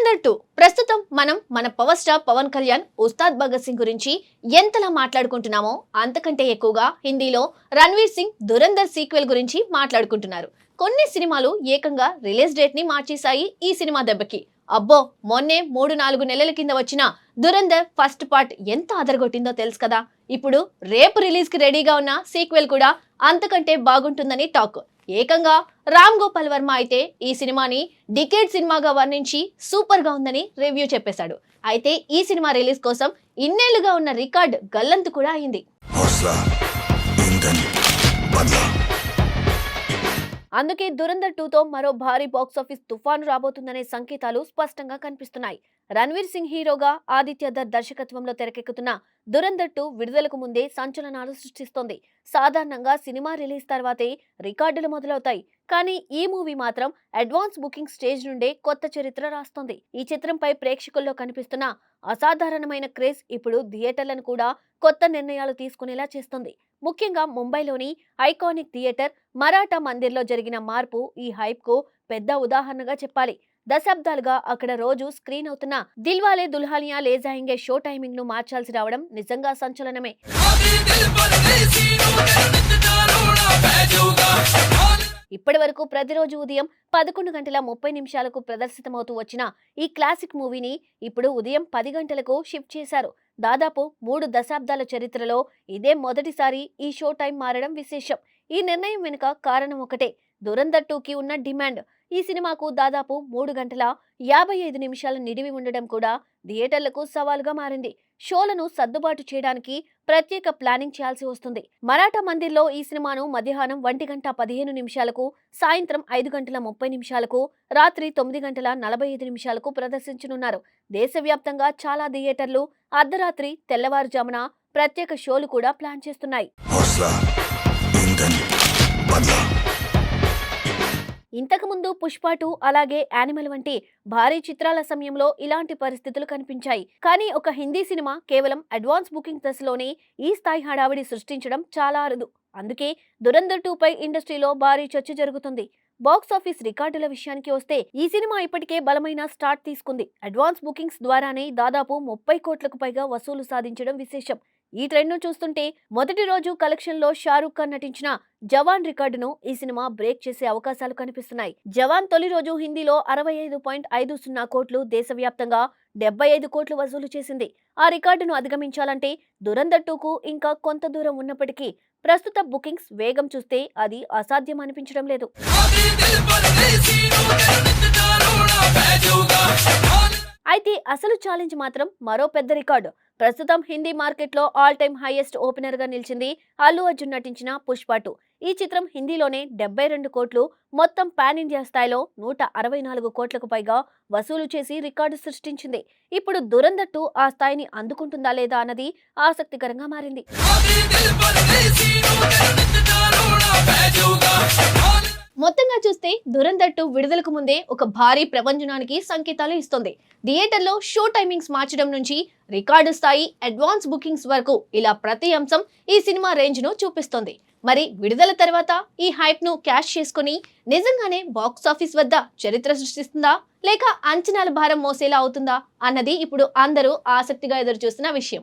దురంధర్ 2 ప్రస్తుతం మన power star Pawan Kalyan Ustaad Bhagat Singh గురించి ఎంతలా మాట్లాడుకుంటున్నామో అంతకంటే ఎక్కువగా హిందీలో రణ్వీర్ సింగ్ దురంధర్ సీక్వెల్ గురించి మాట్లాడుకుంటున్నారు. కొన్ని సినిమాలు ఏకంగా రిలీజ్ డేట్ ని మార్చేశాయి ఈ సినిమా దెబ్బకి. అబ్బో, మొన్నే 3-4 నెలల కింద వచ్చిన దురంధర్ ఫస్ట్ పార్ట్ ఎంత అదరగొట్టిందో తెలుసు కదా. ఇప్పుడు రేపు రిలీజ్ కి రెడీగా ఉన్న సీక్వెల్ కూడా అంతకంటే బాగుంటుందని టాక్. ఏకంగా రామ్ గోపాల్ వర్మ అయితే ఈ సినిమాని డికేడ్ సినిమాగా వర్ణించి సూపర్ గా ఉందని రివ్యూ చెప్పేశాడు. అయితే ఈ సినిమా రిలీజ్ కోసం ఇన్నేళ్లుగా ఉన్న రికార్డ్ గల్లంతు కూడా అయింది. అందుకే దురంధర్ 2తో మరో భారీ బాక్సాఫీస్ తుఫాను రాబోతుందనే సంకేతాలు స్పష్టంగా కనిపిస్తున్నాయి. రణ్వీర్ సింగ్ హీరోగా ఆదిత్య దర్ దర్శకత్వంలో తెరకెక్కుతున్న దురంధర్ 2 విడుదలకు ముందే సంచలనాలు సృష్టిస్తోంది. సాధారణంగా సినిమా రిలీజ్ తర్వాతే రికార్డులు మొదలవుతాయి. కానీ ఈ మూవీ మాత్రం అడ్వాన్స్ బుకింగ్ స్టేజ్ నుండే కొత్త చరిత్ర రాస్తోంది. ఈ చిత్రంపై ప్రేక్షకుల్లో కనిపిస్తున్న అసాధారణమైన క్రేజ్ ఇప్పుడు థియేటర్లను కూడా కొత్త నిర్ణయాలు తీసుకునేలా చేస్తుంది. ముఖ్యంగా ముంబైలోని ఐకానిక్ థియేటర్ మరాఠా మందిర్లో జరిగిన మార్పు ఈ హైప్ కు పెద్ద ఉదాహరణగా చెప్పాలి. దశాబ్దాలుగా అక్కడ రోజు స్క్రీన్ అవుతున్న దిల్వాలే దుల్హనియా లే జాయేంగే షో టైమింగ్ ను మార్చాల్సి రావడం నిజంగా సంచలనమే. ఇప్పటి వరకు ప్రతిరోజు ఉదయం 11:30 ప్రదర్శితమవుతూ వచ్చిన ఈ క్లాసిక్ మూవీని ఇప్పుడు ఉదయం 10 గంటలకు షిఫ్ట్ చేశారు. దాదాపు 3 దశాబ్దాల చరిత్రలో ఇదే మొదటిసారి ఈ షో టైం మారడం విశేషం. ఈ నిర్ణయం వెనుక కారణం ఒకటే, దురంధర్ 2కి ఉన్న డిమాండ్. ఈ సినిమాకు దాదాపు 3 గంటల 55 నిమిషాల నిడివి ఉండడం కూడా థియేటర్లకు సవాలుగా మారింది. షోలను సర్దుబాటు చేయడానికి ప్రత్యేక ప్లానింగ్ చేయాల్సి వస్తుంది. మరాఠా మందిర్లో ఈ సినిమాను మధ్యాహ్నం 1:15 సాయంత్రం 5:30 రాత్రి 9:45 ప్రదర్శించనున్నారు. దేశవ్యాప్తంగా చాలా థియేటర్లు అర్ధరాత్రి, తెల్లవారుజామున ప్రత్యేక షోలు కూడా ప్లాన్ చేస్తున్నాయి. ఇంతకుముందు పుష్ప 2 అలాగే యానిమల్ వంటి భారీ చిత్రాల సమయంలో ఇలాంటి పరిస్థితులు కనిపించాయి. కానీ ఒక హిందీ సినిమా కేవలం అడ్వాన్స్ బుకింగ్ దశలోనే ఈ స్థాయి హడావిడి సృష్టించడం చాలా అరుదు. అందుకే దురంధర్ 2 పై ఇండస్ట్రీలో భారీ చర్చ జరుగుతుంది. బాక్సాఫీస్ రికార్డుల విషయానికి వస్తే ఈ సినిమా ఇప్పటికే బలమైన స్టార్ట్ తీసుకుంది. అడ్వాన్స్ బుకింగ్స్ ద్వారానే దాదాపు 30 కోట్లకు పైగా వసూలు సాధించడం విశేషం. ఈ ట్రెండ్ ను చూస్తుంటే మొదటి రోజు కలెక్షన్ లో షారూక్ ఖాన్ నటించిన జవాన్ రికార్డును ఈ సినిమా బ్రేక్ చేసే అవకాశాలు కనిపిస్తున్నాయి. జవాన్ తొలి రోజు హిందీలో 65.50 కోట్లు, దేశవ్యాప్తంగా 75 కోట్లు వసూలు చేసింది. ఆ రికార్డును అధిగమించాలంటే దురంధర్ 2కు ఇంకా కొంత దూరం ఉన్నప్పటికీ ప్రస్తుత బుకింగ్స్ వేగం చూస్తే అది అసాధ్యం అనిపించడం లేదు. అయితే అసలు ఛాలెంజ్ మాత్రం మరో పెద్ద రికార్డు. ప్రస్తుతం హిందీ మార్కెట్లో ఆల్ టైమ్ హైయెస్ట్ ఓపెనర్ గా నిలిచింది అల్లు అర్జున్ నటించిన పుష్ప 2. ఈ చిత్రం హిందీలోనే 72 కోట్లు, మొత్తం పాన్ ఇండియా స్థాయిలో 164 కోట్లకు పైగా వసూలు చేసి రికార్డు సృష్టించింది. ఇప్పుడు దురంధర్ 2 ఆ స్థాయిని అందుకుంటుందా లేదా అన్నది ఆసక్తికరంగా మారింది. మొత్తంగా చూస్తే దురంధర్ 2 విడుదలకు ముందే ఒక భారీ ప్రపంచనానికి సంకేతాలు ఇస్తుంది. థియేటర్లో షో టైమింగ్స్ మార్చడం నుంచి రికార్డు స్థాయి అడ్వాన్స్ బుకింగ్స్ వరకు ఇలా ప్రతి అంశం ఈ సినిమా రేంజ్ ను చూపిస్తుంది. మరి విడుదల తర్వాత ఈ హైప్ ను క్యాష్ చేసుకుని నిజంగానే బాక్సాఫీస్ వద్ద చరిత్ర సృష్టిస్తుందా, లేక అంచనాల భారం మోసేలా అవుతుందా అన్నది ఇప్పుడు అందరూ ఆసక్తిగా ఎదురు చూస్తున్న విషయం.